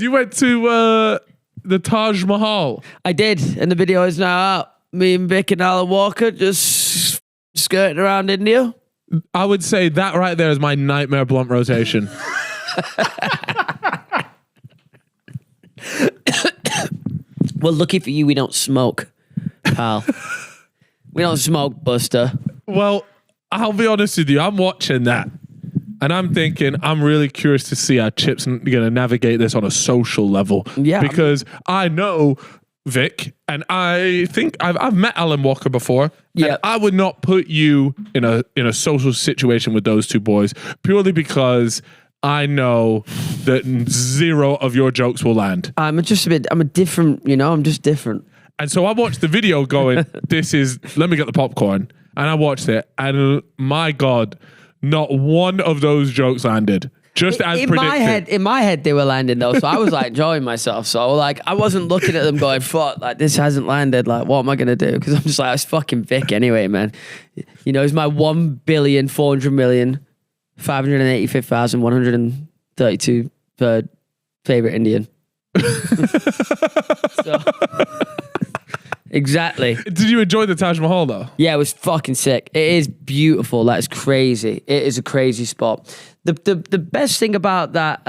You went to the Taj Mahal. I did, and the video is now out. Me and Vic and Alan Walker just skirting around India. I would say that right there is my nightmare blunt rotation. Well, lucky for you, we don't smoke, pal. We don't smoke, Buster. Well, I'll be honest with you. I'm watching that. And I'm thinking, I'm really curious to see how Chip's going to navigate this on a social level. Yeah. Because I know Vic, and I think I've met Alan Walker before. Yeah. And I would not put you in a social situation with those two boys purely because I know that zero of your jokes will land. I'm a different, I'm just different. And so I watched the video going, let me get the popcorn. And I watched it, and my God, not one of those jokes landed. Just as predicted. In my head, they were landing though, so I was like enjoying myself. So like, I wasn't looking at them going, "Fuck, like this hasn't landed. Like, what am I gonna do?" Because I'm just like, it's fucking Vic anyway, man. He's my 1,400,585,132 third favorite Indian. So, exactly. Did you enjoy the Taj Mahal though? Yeah, it was fucking sick. It is beautiful. That's crazy. It is a crazy spot. The best thing about that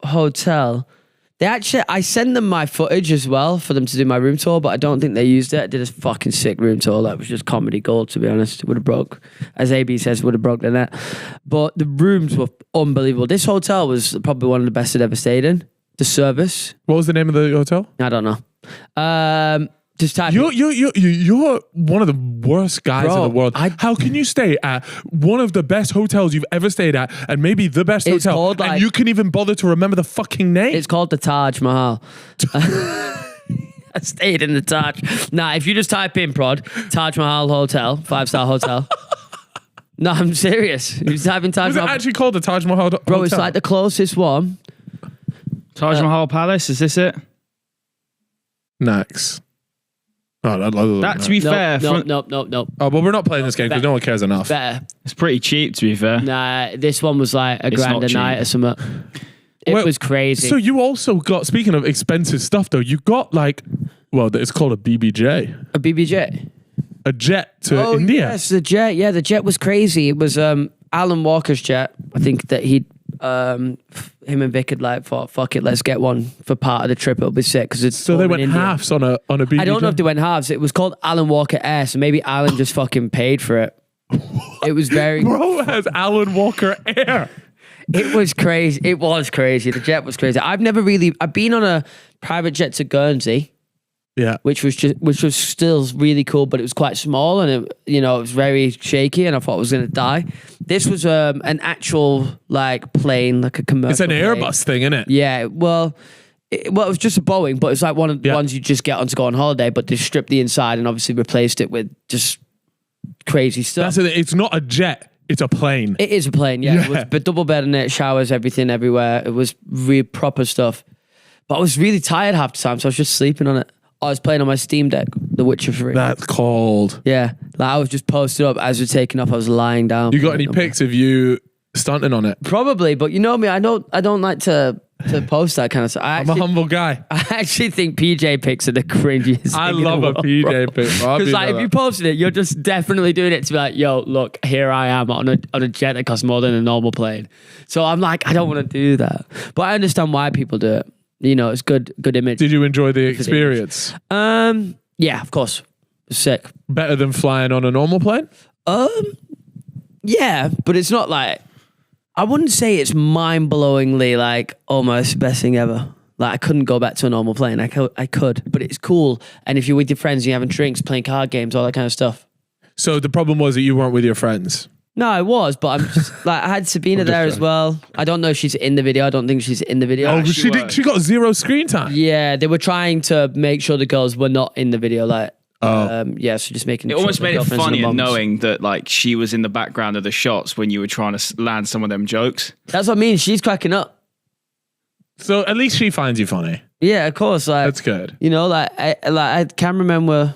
hotel, I sent them my footage as well for them to do my room tour, but I don't think they used it. I did a fucking sick room tour. That was just comedy gold, to be honest. It would have broke, as AB says, would have broke the net. But the rooms were unbelievable. This hotel was probably one of the best I'd ever stayed in. The service. What was the name of the hotel? I don't know. Just type You're one of the worst guys in the world. How can you stay at one of the best hotels you've ever stayed at, and maybe the best hotel, and you can even bother to remember the fucking name? It's called the Taj Mahal. I stayed in the Taj. Nah, if you just type in Taj Mahal Hotel, 5-star hotel. No, I'm serious. You type in Taj Mahal. Was it actually called the Taj Mahal Hotel? Bro, it's like the closest one. Taj Mahal Palace, is this it? Next. Oh, to be fair. No. Oh, but we're not playing this game because no one cares enough. Better. It's pretty cheap, to be fair. Nah, this one was like a grand a night or something. It was crazy. So you also got, speaking of expensive stuff though, you got it's called a BBJ. A BBJ? A jet to India. Yes, the jet. Yeah, the jet was crazy. It was Alan Walker's jet. I think that him and Vic had thought, fuck it, let's get one for part of the trip. It'll be sick because it's so they went halves on a BBJ. I don't know if they went halves. It was called Alan Walker Air, so maybe Alan just fucking paid for it. It was very. Bro has Alan Walker Air. It was crazy. It was crazy. The jet was crazy. I've been on a private jet to Guernsey. Yeah, which was still really cool, but it was quite small and it was very shaky, and I thought I was gonna die. This was an actual plane, like a commercial. It's an plane. Airbus thing, isn't it? Yeah. Well, it was just a Boeing, but it's like one of the ones you just get on to go on holiday, but they stripped the inside and obviously replaced it with just crazy stuff. It's not a jet. It's a plane. It is a plane. Yeah. It was a double bed in it, showers, everything, everywhere. It was really proper stuff. But I was really tired half the time, so I was just sleeping on it. I was playing on my Steam Deck, The Witcher 3. That's cold. Yeah. I was just posted up as we're taking off. I was lying down. You got any pics of you stunting on it? Probably, but you know me, I don't like to post that kind of stuff. I'm a humble guy. I actually think PJ pics are the cringiest. I love a PJ pic. Because if you posted it, you're just definitely doing it to be like, yo, look, here I am on a jet that costs more than a normal plane. So I'm like, I don't want to do that. But I understand why people do it. It's good image. Did you enjoy the experience? Yeah, of course. Sick. Better than flying on a normal plane? Yeah, but it's not I wouldn't say it's mind-blowingly almost the best thing ever. I couldn't go back to a normal plane. I could, but it's cool. And if you're with your friends and you're having drinks, playing card games, all that kind of stuff. So the problem was that you weren't with your friends? No, I was, but I'm just I had Sabina there as well. I don't know if she's in the video. I don't think she's in the video. Oh, she got zero screen time. Yeah, they were trying to make sure the girls were not in the video. So just making it almost made it funnier knowing that she was in the background of the shots when you were trying to land some of them jokes. That's what I mean. She's cracking up. So at least she finds you funny. Yeah, of course. That's good. Cameramen were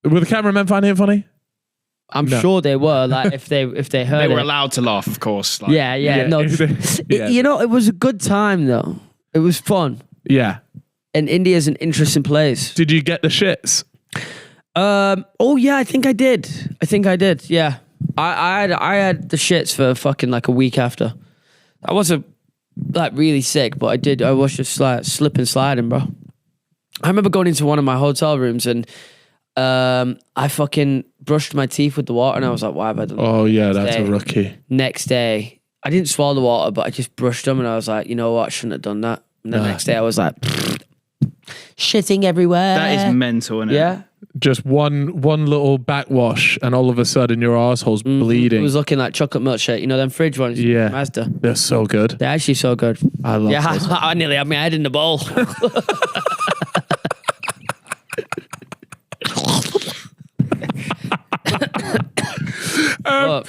the cameramen finding it funny? I'm sure they were. If they heard, they were allowed to laugh, of course. No, it was a good time though. It was fun. Yeah. And India's an interesting place. Did you get the shits? Oh yeah, I think I did. Yeah. I had the shits for fucking like a week after. I wasn't like really sick, but I was just like slip and sliding, bro. I remember going into one of my hotel rooms and I fucking brushed my teeth with the water and I was like, why have I done that? Oh yeah, that's a rookie. Next day, I didn't swallow the water, but I just brushed them and I was like, you know what, I shouldn't have done that. And the next day I was like, shitting everywhere. That is mental, isn't it? Yeah. Just one little backwash and all of a sudden your arsehole's bleeding. It was looking like chocolate milkshake. You know them fridge ones? Yeah. Mazda. They're so good. They're actually so good. I love those. I nearly had my head in the bowl.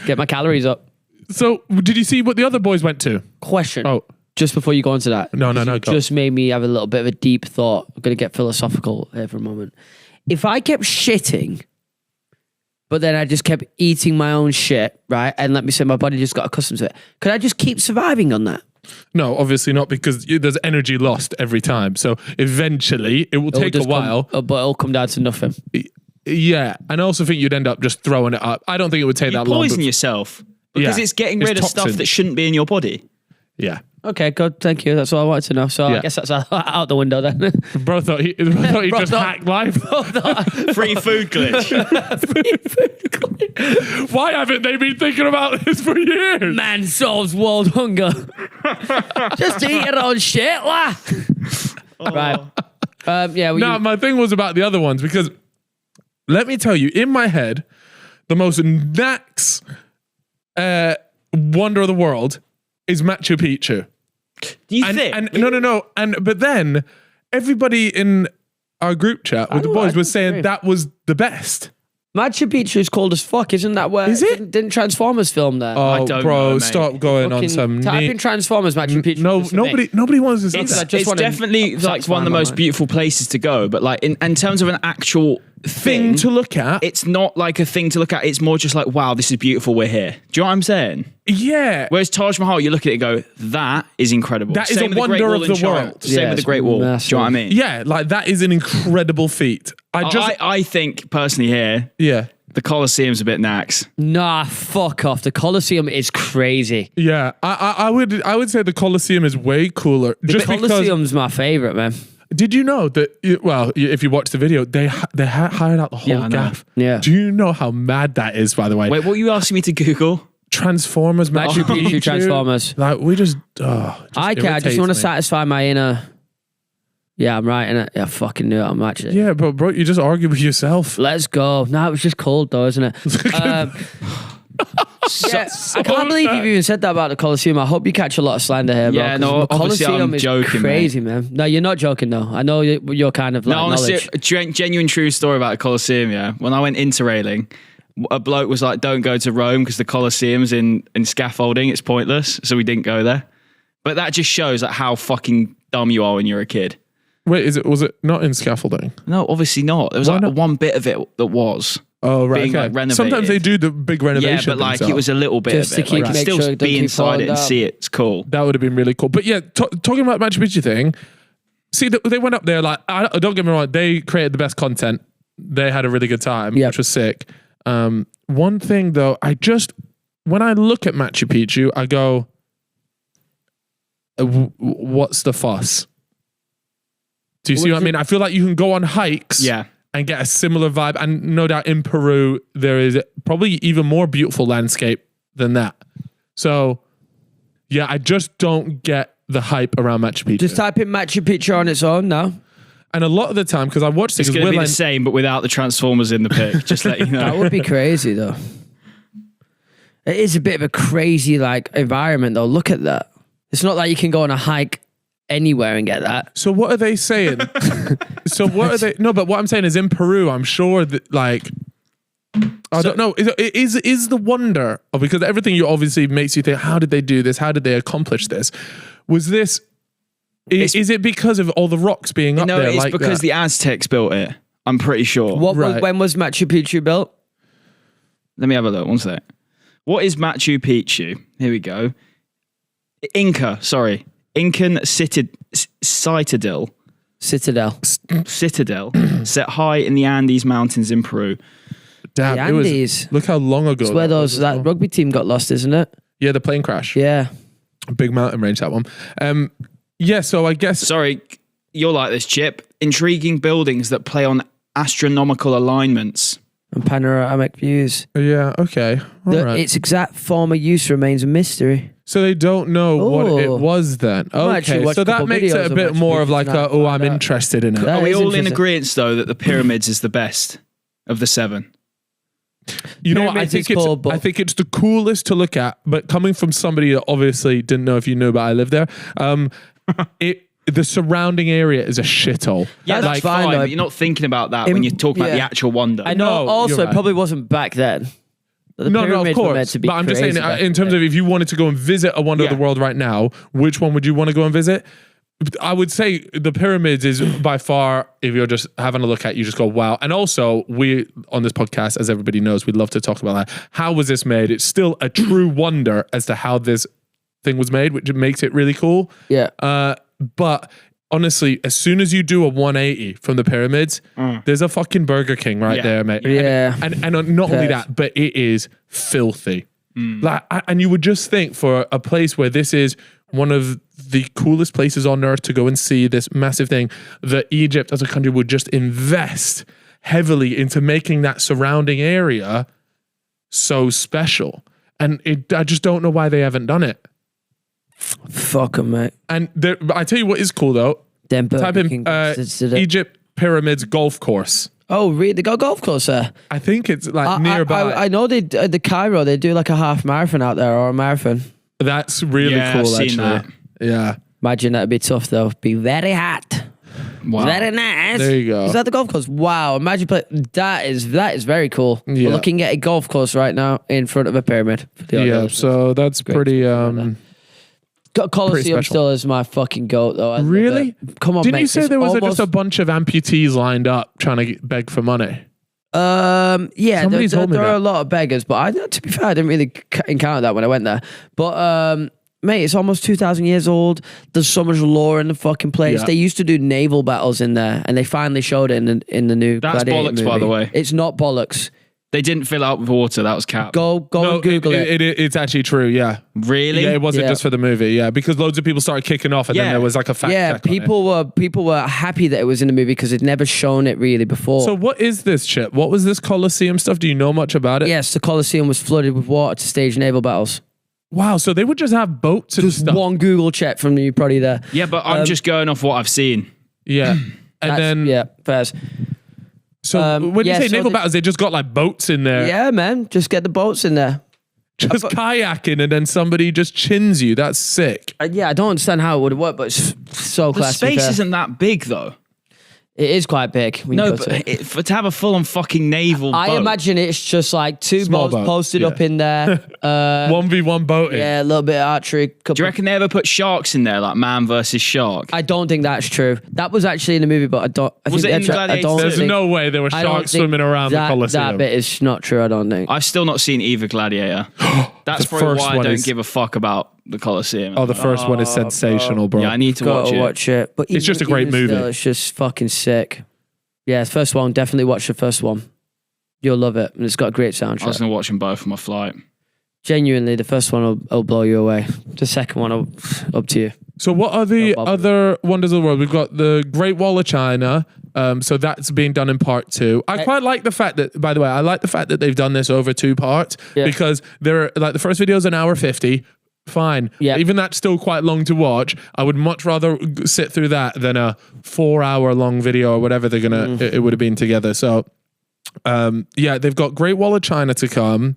Get my calories up. So, did you see what the other boys went to? Question. Oh. Just before you go into that. No. Just made me have a little bit of a deep thought. I'm going to get philosophical here for a moment. If I kept shitting, but then I just kept eating my own shit, right? And let me say my body just got accustomed to it. Could I just keep surviving on that? No, obviously not, because there's energy lost every time. So eventually it will take a while. But it'll come down to nothing. Yeah. And I also think you'd end up just throwing it up. I don't think it would take that long. You poison yourself because it's getting rid of stuff that shouldn't be in your body. Yeah. Okay, good. Thank you. That's all I wanted to know. So I guess that's out the window then. Bro thought he just hacked life. Free food glitch. Why haven't they been thinking about this for years? Man solves world hunger. Just eat your own shit, lah. Right. My thing was about the other ones, because let me tell you, in my head, the most next wonder of the world is Machu Picchu. Do you think? No. But then everybody in our group chat with the boys was saying that was the best. Machu Picchu is cold as fuck, isn't that where? Is it? Didn't Transformers film there? Oh, bro, stop going on some. Type in Transformers Machu Picchu. No, nobody wants to see that. It's definitely like one of the most beautiful places to go, but like in terms of an actual thing to look at, it's not like a thing to look at. It's more just like, wow, this is beautiful. We're here. Do you know what I'm saying? Yeah. Whereas Taj Mahal, you look at it and go, that is incredible. That is a wonder of the world. Same with the Great Wall. Massive. Do you know what I mean? Yeah, like that is an incredible feat. I think personally here, the Coliseum's a bit nax. Nah, fuck off. The Coliseum is crazy. Yeah, I would say the Coliseum is way cooler. The Coliseum's my favorite, man. Did you know that? Well, if you watch the video, they hired out the whole gaff. Yeah. Do you know how mad that is? By the way. Wait, what were you asking me to Google? Transformers, Machu Picchu Transformers. Like we just. I just want to satisfy my inner. Yeah, I'm right, innit? Yeah, I fucking knew it. I'm actually. Yeah, but bro, you just argue with yourself. Let's go. No, it was just cold though, isn't it? I can't believe you've even said that about the Coliseum. I hope you catch a lot of slander here, bro. Yeah, no, the Coliseum is joking, crazy, man. No, you're not joking though. I know you're kind of like honestly, a genuine true story about the Coliseum, yeah. When I went interrailing, a bloke was like, don't go to Rome because the Coliseum's in scaffolding. It's pointless. So we didn't go there. But that just shows like how fucking dumb you are when you're a kid. Wait, was it not in scaffolding? No, obviously not. There was one bit of it that was. Oh, right. Being, like, renovated. Sometimes they do the big renovation. Yeah, but like it was a little bit just of it. to keep Like, still sure be inside it and see it. It's cool. That would have been really cool. But yeah, talking about Machu Picchu thing, see, they went up there like, don't get me wrong, they created the best content. They had a really good time, which was sick. One thing though, when I look at Machu Picchu, I go, what's the fuss? Do you see what I mean? I feel like you can go on hikes and get a similar vibe. And no doubt in Peru, there is probably even more beautiful landscape than that. So, yeah, I just don't get the hype around Machu Picchu. Just type in Machu Picchu on its own now. And a lot of the time, because I watched this, it's going to be the same, but without the Transformers in the pic. Just let you know. That would be crazy, though. It is a bit of a crazy like environment, though. Look at that. It's not like you can go on a hike anywhere and get that. So what are they saying? No, but what I'm saying is in Peru, I'm sure that like, I don't know. Is the wonder of, because everything you obviously makes you think, how did they do this? How did they accomplish this? Was this, is it because of all the rocks being up there? No, it's because the Aztecs built it. I'm pretty sure. When was Machu Picchu built? Let me have a look. One sec. What is Machu Picchu? Here we go. Inca Incan citadel set high in the Andes Mountains in Peru. Damn, The it was. Andes. Look how long ago. It's where was as that well. rugby team got lost, isn't it? Yeah, the plane crash. Yeah. Big mountain range, that one. Yeah, so I guess. Sorry, you'll like this, Chip. Intriguing buildings that play on astronomical alignments. And panoramic views. Yeah, okay. All right. Its exact form of use remains a mystery. So they don't know what it was then. might actually Okay, watch so a that couple makes it videos a of bit Machu more of Picchu like, tonight, oh, find I'm out. interested in it. That Are we is all in interesting. agreement, though, that the pyramids is the best of the 7? You know what? Pyramids is cool, but- I think it's the coolest to look at, but coming from somebody that obviously didn't know if you knew, but I live there. The surrounding area is a shithole. Yeah, that's Like, fine, though. but you're not thinking about that when you talk about the yeah. actual wonder. I know. No, Also, you're it right. probably wasn't back then. The No, of pyramids were meant course. to be But I'm just saying, crazy back in terms then. of if you wanted to go and visit a wonder of the Yeah. world right now, which one would you want to go and visit? I would say the pyramids is by far, if you're just having a look at, you just go, wow. And also, we, on this podcast, as everybody knows, we love to talk about that. How was this made? It's still a true wonder as to how this thing was made, which makes it really cool. Yeah. But honestly, as soon as you do a 180 from the pyramids, there's a fucking Burger King right Yeah. there, mate. Yeah. And not only Yes. that, but it is filthy. Like, and you would just think for a place where this is one of the coolest places on earth to go and see this massive thing, that Egypt as a country would just invest heavily into making that surrounding area so special. And I just don't know why they haven't done it. Fuck 'em, mate. And I tell you what is cool though. Them Type Burger in King bastards did it. Egypt pyramids golf course. Oh, really? They got a golf course there? I think it's like nearby. I know they the Cairo. They do like a half marathon out there or a marathon. That's really Yeah, cool. I've seen actually, that. yeah. Imagine that'd be tough though. Be very hot. Wow. Very nice. There you go. Is that the golf course? Wow. Imagine that is very cool. Yeah. We're looking at a golf course right now in front of a pyramid. For the Yeah, audience. so that's pretty. Coliseum special. still is my fucking goat though. I love Really? it. Come on, Didn't mate. you say It's there was just almost- a bunch of amputees lined up trying to beg for money? Yeah, Somebody told me there are that. a lot of beggars, but to be fair, I didn't really encounter that when I went there. But mate, it's almost 2,000 years old. There's so much lore in the fucking place. Yeah. They used to do naval battles in there, and they finally showed it in the new. That's Gladiator bollocks, by movie. the way. It's not bollocks. They didn't fill out with water. That was cap. Go and Google it. It's actually true. Yeah. Really? Yeah, it wasn't Yeah. just for the movie. Yeah, because loads of people started kicking off, and then Yeah. there was like a fact Yeah, check on it. people were happy that it was in the movie because they'd never shown it really before. So what is this shit? What was this Coliseum stuff? Do you know much about it? yes, the Coliseum was flooded with water to stage naval battles. Wow. So they would just have boats and Just stuff. one Google check from you, probably there. Yeah, but I'm just going off what I've seen. Yeah. And then yeah, fairs. so when yeah, you say so naval the- battles, they just got like boats in there, Yeah, man, just get the boats in there. just kayaking, and then somebody just chins you. That's sick. Yeah, I don't understand how it would work, but it's so The classy. space isn't that big, though. It is quite big. when you No, go to but it. to have a full-on fucking naval I boat. imagine it's just like two Small boats boat, posted yeah. up in there. 1v1 boating. Yeah, a little bit of archery. Couple. Do you reckon they ever put sharks in there, like man versus shark? I don't think that's true. That was actually in the movie, but I don't. I Was think it in that's- I Gladiator don't too? There's think- no way there were I don't sharks think swimming around that, the Coliseum. That bit is not true. I don't think. I've still not seen either Gladiator. That's The probably first why I one don't is- give a fuck about the Coliseum. Oh, the first one is sensational, bro. yeah, I need to watch Gotta it. watch it. But It's just a great even movie. Still, it's just fucking sick. Yeah, the first one. Definitely watch the first one. You'll love it, and it's got a great I was soundtrack. going to watch them both on my flight. Genuinely, the first one will blow you away. The second one, up to you. So what are the No problem. other wonders of the world? We've got the Great Wall of China. So that's being done in part 2. I quite like the fact that, by the way, I like the fact that they've done this over 2 parts Yeah. because they're like the first video is an hour 50. Fine. Yeah. Even that's still quite long to watch. I would much rather sit through that than a 4-hour long video or whatever they're gonna it would have been together. So yeah, they've got Great Wall of China to come.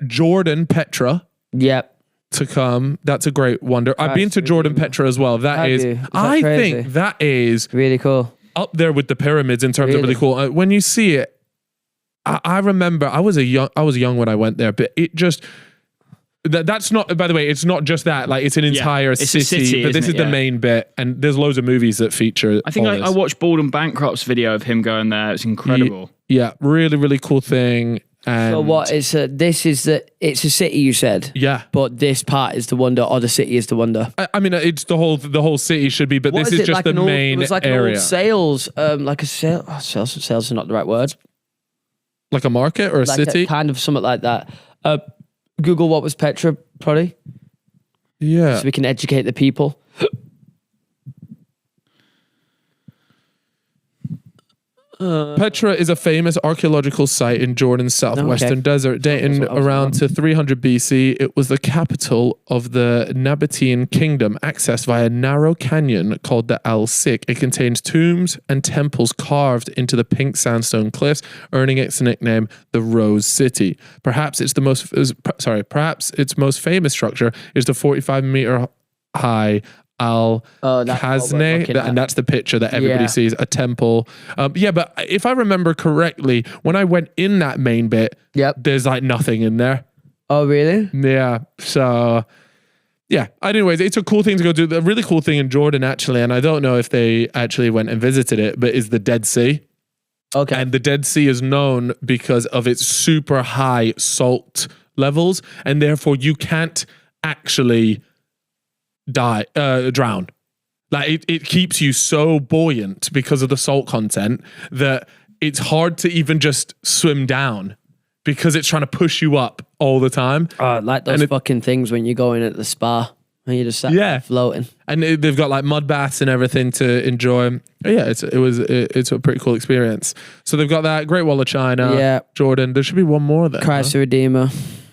Jordan, Petra Yep. to come. That's a great wonder. I've been to really Jordan, Petra as well. That Have is, you? Is that I crazy? think that is Really cool. up there with the pyramids in terms of really Really? cool. When you see it, I remember I was young when I went there, but it just that's not. By the way, it's not just that. Like it's an entire it's a city, but this isn't is it? the Yeah. main bit, and there's loads of movies that feature. I think all I this. watched Bald and Bankrupt's video of him going there. It's incredible. Yeah, really, really cool thing. And So what is this? It's a city, you said. Yeah. But this part is the wonder, or the city is the wonder. I mean, it's the whole city should be, but What this is it, just like the an old- main It was like area. an old sales, like a sale. Oh, sales is not the right word. Like a market or a Like city? kind of something like that. Google what was Petra, probably, Yeah. so we can educate the people. Petra is a famous archaeological site in Jordan's southwestern desert, dating what I was around to 300 BC. It was the capital of the Nabatean kingdom, accessed via a narrow canyon called the Al-Sik. It contains tombs and temples carved into the pink sandstone cliffs, earning its nickname the Rose City. Perhaps its most famous structure is the 45-meter high Al-Khazne, and that's the picture that everybody sees, a temple. But if I remember correctly, when I went in that main bit, there's like nothing in there. Oh, really? Yeah. So, yeah. Anyways, it's a cool thing to go do. The really cool thing in Jordan, actually, and I don't know if they actually went and visited it, but is the Dead Sea. Okay. And the Dead Sea is known because of its super high salt levels, and therefore you can't actually drown. Like it keeps you so buoyant because of the salt content that it's hard to even just swim down because it's trying to push you up all the time. Like those fucking things when you go in at the spa and you just sat there floating. And they've got like mud baths and everything to enjoy. Yeah, it's a pretty cool experience. So they've got that Great Wall of China, Jordan. There should be one more there. Christ the Redeemer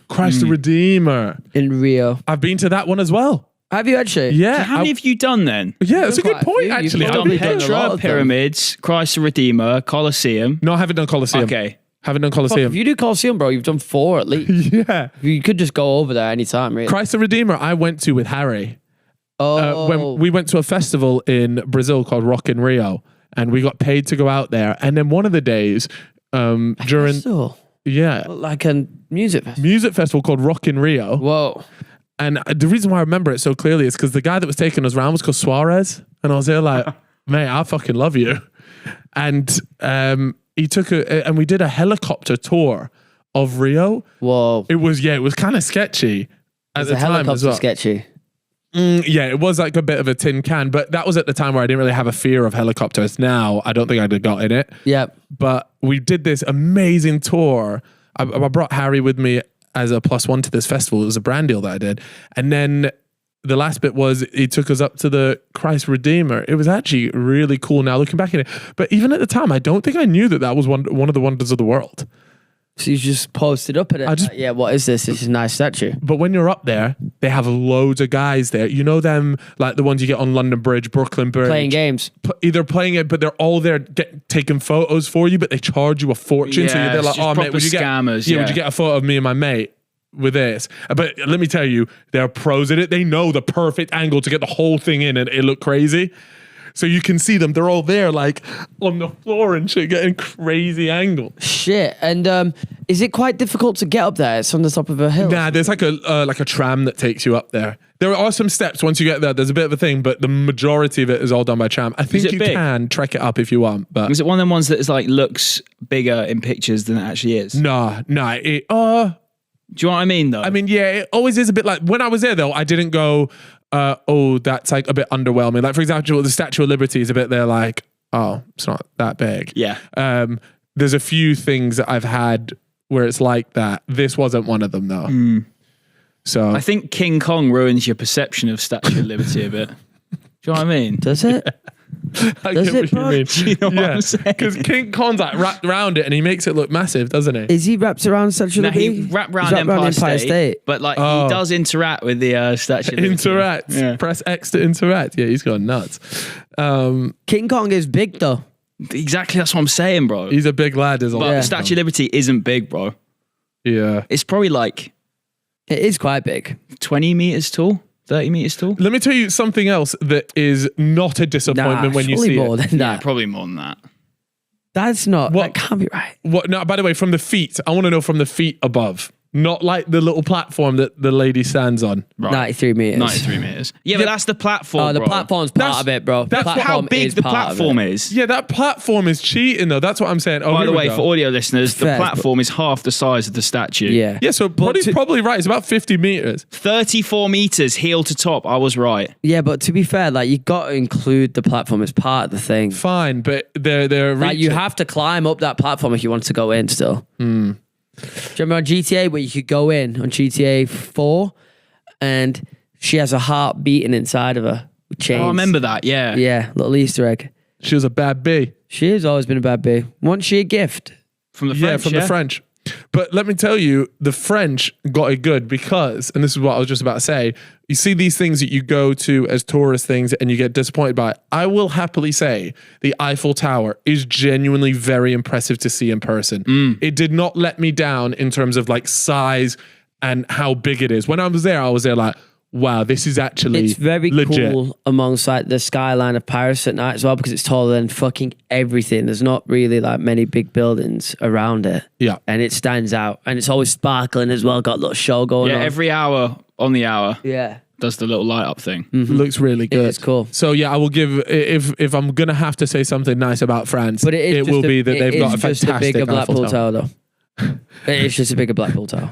Christ the Redeemer in Rio. I've been to that one as well. Have you actually? Yeah. So how many have you done then? Yeah, that's a good point, actually. You've I've done been- Petra, pyramids, Christ the Redeemer, Coliseum. No, I haven't done Coliseum. Okay. Haven't done Fuck, Coliseum. if you do Coliseum, bro, you've done 4 at least. Yeah. You could just go over there anytime, really. Christ the Redeemer, I went to with Harry. When we went to a festival in Brazil called Rock in Rio, and we got paid to go out there. And then one of the days, during Festival? Like a music festival. music festival called Rock in Rio. Whoa. And the reason why I remember it so clearly is because the guy that was taking us around was called Suarez. And I was there like, mate, I fucking love you. And he took and we did a helicopter tour of Rio. Whoa. It was kind of sketchy at the time as well. Sketchy. It was like a bit of a tin can, but that was at the time where I didn't really have a fear of helicopters. Now, I don't think I'd have got in it. Yep. But we did this amazing tour. I brought Harry with me as a +1 to this festival. It was a brand deal that I did. And then the last bit was he took us up to the Christ Redeemer. It was actually really cool now looking back at it. But even at the time, I don't think I knew that was one of the wonders of the world. So you just posted up at it. What is this? This is a nice statue. But when you're up there, they have loads of guys there. You know them, like the ones you get on London Bridge, Brooklyn Bridge. Playing games. Either playing it, but they're all there taking photos for you, but they charge you a fortune. So they're like, oh, mate, would you get scammers, would you get a photo of me and my mate with this? But let me tell you, they're pros at it. They know the perfect angle to get the whole thing in and it look crazy. So you can see them. They're all there, like on the floor and shit, getting crazy angles. Shit. And is it quite difficult to get up there? It's on the top of a hill. Nah, there's like a tram that takes you up there. There are some steps once you get there. There's a bit of a thing, but the majority of it is all done by tram. I think you can trek it up if you want. But is it one of them ones that is like looks bigger in pictures than it actually is? No. Do you know what I mean, though? I mean, yeah, it always is a bit like when I was there, though, I didn't go, that's like a bit underwhelming. Like, for example, the Statue of Liberty is a bit there like, oh, it's not that big. Yeah. There's a few things that I've had where it's like that. This wasn't one of them, though. So I think King Kong ruins your perception of Statue of Liberty a bit. Do you know what I mean? Does it? I Does get it, what you bro? mean. Do you know what I'm saying? Because King Kong's like wrapped around it and he makes it look massive, doesn't he? Is he wrapped around Statue of No, Liberty? he wrapped around Empire State, but like he does interact with the Statue of Liberty. Interact. Yeah. Press X to interact. Yeah, he's gone nuts. King Kong is big, though. Exactly, that's what I'm saying, bro. He's a big lad, isn't he? But Statue of Liberty isn't big, bro. Yeah. It's probably like It is quite big. 20 meters tall, 30 meters tall. Let me tell you something else that is not a disappointment when you surely see more it. than Yeah, that. probably more than that. That's not. What? That can't be right. What? No, by the way, from the feet, I want to know from the feet above. Not like the little platform that the lady stands on. Right. 93 meters. 93 meters. Yeah, but that's the platform. Oh, the bro. platform's part of it, bro. that's How Platform big is the part of platform it. is. Yeah, that platform is cheating though. That's what I'm saying. Oh, By here the we way, go. for audio listeners, the Fair, platform is half the size of the statue. Yeah. Yeah, so Buddy's probably right. It's about 50 meters. 34 meters heel to top. I was right. Yeah, but to be fair, like you got to include the platform as part of the thing. Fine, but they're Like you reaching. have to climb up that platform if you want to go in still. Do you remember on GTA where you could go in on GTA 4 and she has a heart beating inside of her with chains? Oh, I remember that. Yeah. Yeah, little Easter egg. She was a bad bee. She has always been a bad bee. Wasn't she a gift? From the French. From the French. But let me tell you, the French got it good because, and this is what I was just about to say, you see these things that you go to as tourist things and you get disappointed by. I will happily say the Eiffel Tower is genuinely very impressive to see in person. It did not let me down in terms of like size and how big it is. When I was there like, wow, this is actually It's very legit. cool amongst like the skyline of Paris at night as well because it's taller than fucking everything. There's not really like many big buildings around it. Yeah. And it stands out. And it's always sparkling as well. Got a little show going Yeah, on. every hour on the hour Yeah. does the little light up thing. Looks really good. It's cool. So yeah, I will give, if I'm going to have to say something nice about France, But it will be that they've got a just a fantastic bigger Eiffel Blackpool Tower. Tower though. It is just a bigger Blackpool Tower.